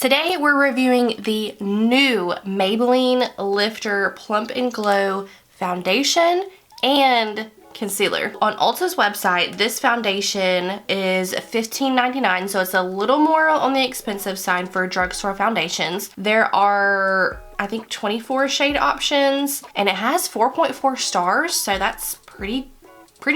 Today we're reviewing the new Maybelline Lifter Plump and Glow foundation and concealer. On Ulta's website, this foundation is $15.99, so it's a little more on the expensive side for drugstore foundations. There are, I think, 24 shade options, and it has 4.4 stars, so that's pretty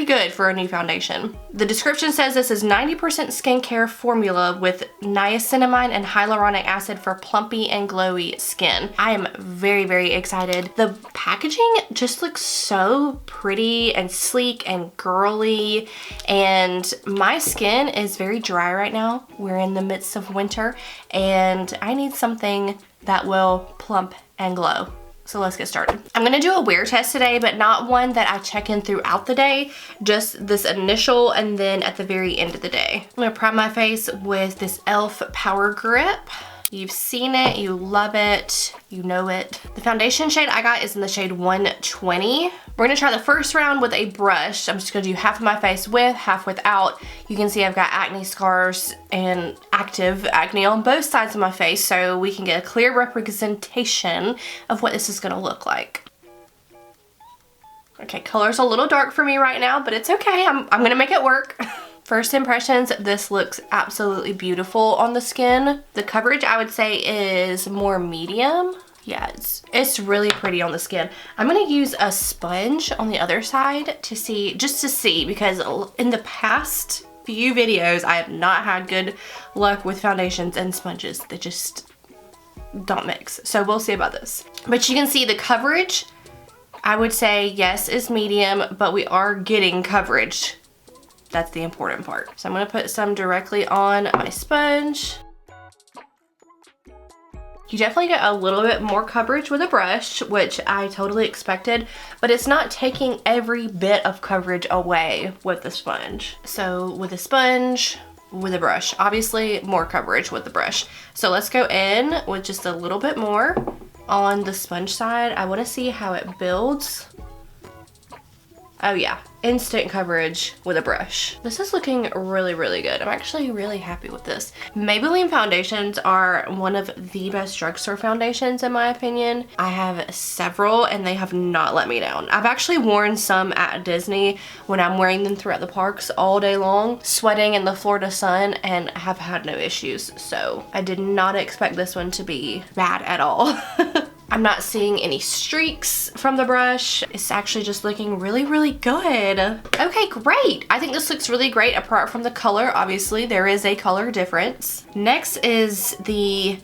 good for a new foundation. The description says this is 90% skincare formula with niacinamide and hyaluronic acid for plumpy and glowy skin. I am very excited. The packaging just looks so pretty and sleek and girly, and my skin is very dry right now. We're in the midst of winter and I need something that will plump and glow. So let's get started. I'm gonna do a wear test today, but not one that I check in throughout the day, just this initial and then at the very end of the day. I'm gonna prime my face with this e.l.f. Power Grip. You've seen it, you love it, you know it. The foundation shade I got is in the shade 120. We're gonna try the first round with a brush. I'm just gonna do half of my face with, half without. You can see I've got acne scars and active acne on both sides of my face, so we can get a clear representation of what this is gonna look like. Okay, color's a little dark for me right now, but it's okay, I'm gonna make it work. First impressions, this looks absolutely beautiful on the skin. The coverage I would say is more medium. Yeah, it's really pretty on the skin. I'm gonna use a sponge on the other side to see, just to see, because in the past few videos, I have not had good luck with foundations and sponges. They just don't mix. So we'll see about this. But you can see the coverage, I would say yes, is medium, but we are getting coverage. That's the important part. So I'm gonna put some directly on my sponge. You definitely get a little bit more coverage with a brush, which I totally expected, but it's not taking every bit of coverage away with the sponge. So with a sponge, with a brush, obviously more coverage with the brush. So let's go in with just a little bit more on the sponge side. I wanna see how it builds. Oh yeah, instant coverage with a brush. This is looking really good. I'm actually really happy with this. Maybelline foundations are one of the best drugstore foundations in my opinion. I have several and they have not let me down. I've actually worn some at Disney when I'm wearing them throughout the parks all day long, sweating in the Florida sun, and have had no issues. So I did not expect this one to be bad at all. I'm not seeing any streaks from the brush. It's actually just looking really good. Okay, great. I think this looks really great apart from the color. Obviously, there is a color difference. Next is the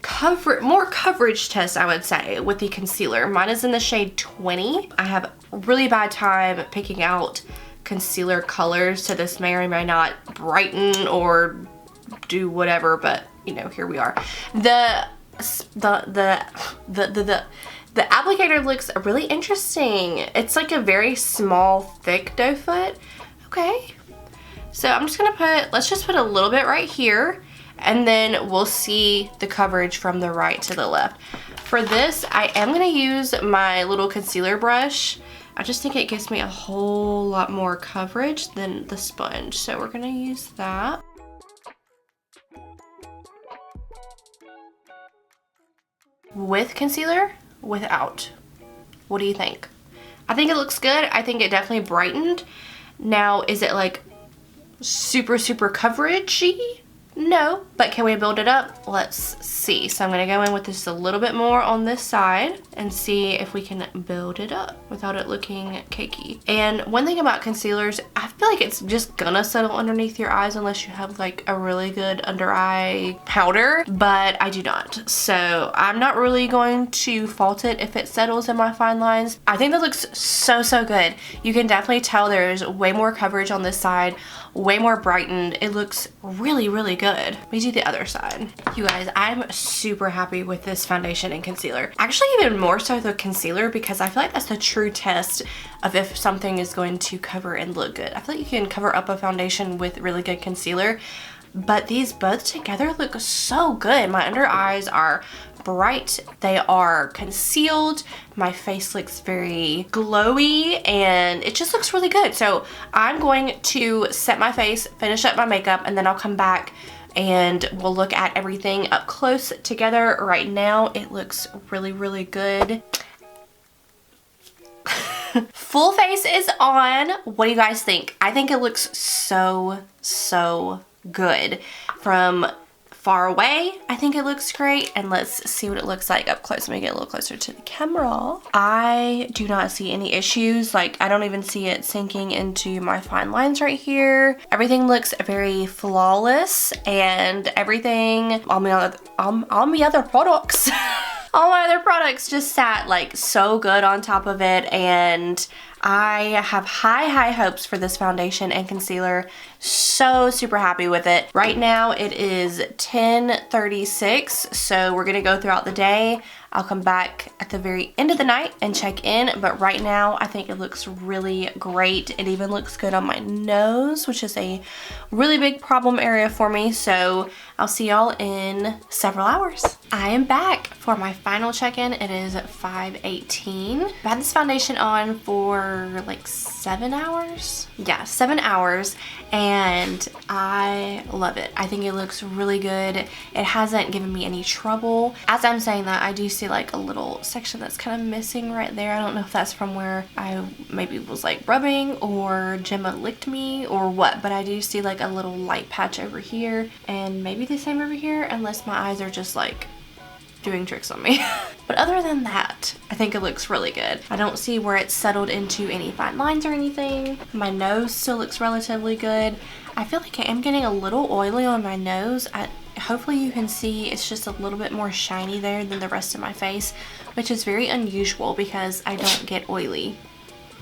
more coverage test, I would say, with the concealer. Mine is in the shade 20. I have a really bad time picking out concealer colors, so this may or may not brighten or do whatever, but you know, here we are. The applicator looks really interesting. It's like a very small, thick doe foot. Okay. So I'm just gonna let's just put a little bit right here, and then we'll see the coverage from the right to the left. For this, I am gonna use my little concealer brush. I just think it gives me a whole lot more coverage than the sponge. So we're gonna use that. With concealer, without. What do you think? I think it looks good. I think it definitely brightened. Now, is it like super coveragey? No, but can we build it up? Let's see. So I'm gonna go in with just a little bit more on this side and see if we can build it up without it looking cakey. And one thing about concealers, I feel like it's just gonna settle underneath your eyes unless you have like a really good under eye powder, but I do not. So I'm not really going to fault it if it settles in my fine lines. I think that looks so good. You can definitely tell there's way more coverage on this side, way more brightened. It looks really good. Let me do the other side. You guys, I'm super happy with this foundation and concealer. Actually, even more so the concealer, because I feel like that's the true test of if something is going to cover and look good. I feel like you can cover up a foundation with really good concealer, but these both together look so good. My under eyes are bright, they are concealed, my face looks very glowy, and it just looks really good. So I'm going to set my face, finish up my makeup, and then I'll come back and we'll look at everything up close together. Right now, it looks really, really good. Full face is on. What do you guys think? I think it looks so, so good. From far away, I think it looks great, and let's see what it looks like up close. Let me get a little closer to the camera. I do not see any issues. Like, I don't even see it sinking into my fine lines right here. Everything looks very flawless, and everything, all my other products all my other products just sat like so good on top of it, and I have high hopes for this foundation and concealer. So super happy with it. Right now it is 10:36, so we're gonna go throughout the day. I'll come back at the very end of the night and check in, but right now I think it looks really great. It even looks good on my nose, which is a really big problem area for me, so I'll see y'all in several hours. I am back for my final check-in. It is 5:18. I've had this foundation on for like 7 hours. Yeah, 7 hours, and I love it. I think it looks really good. It hasn't given me any trouble. As I'm saying that, I do see like a little section that's kind of missing right there. I don't know if that's from where I maybe was like rubbing or Gemma licked me or what, but I do see like a little light patch over here, and maybe the same over here, unless my eyes are just like doing tricks on me. But other than that, I think it looks really good. I don't see where it's settled into any fine lines or anything. My nose still looks relatively good. I feel like I am getting a little oily on my nose. Hopefully you can see it's just a little bit more shiny there than the rest of my face, which is very unusual because I don't get oily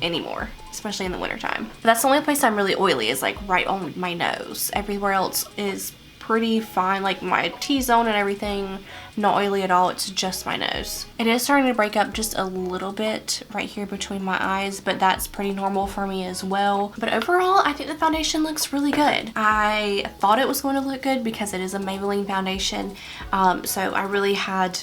anymore, especially in the wintertime. But that's the only place I'm really oily, is like right on my nose. Everywhere else is pretty fine, like my T-zone and everything, not oily at all. It's just my nose. It is starting to break up just a little bit right here between my eyes, but that's pretty normal for me as well. But overall, I think the foundation looks really good. I thought it was going to look good because it is a Maybelline foundation, so I really had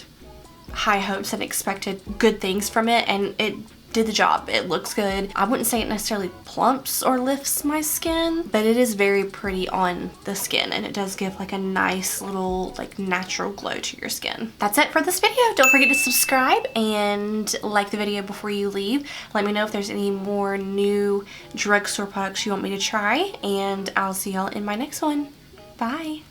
high hopes and expected good things from it, and it did the job. It looks good. I wouldn't say it necessarily plumps or lifts my skin, but it is very pretty on the skin, and it does give like a nice little like natural glow to your skin. That's it for this video. Don't forget to subscribe and like the video before you leave. Let me know if there's any more new drugstore products you want me to try, and I'll see y'all in my next one. Bye.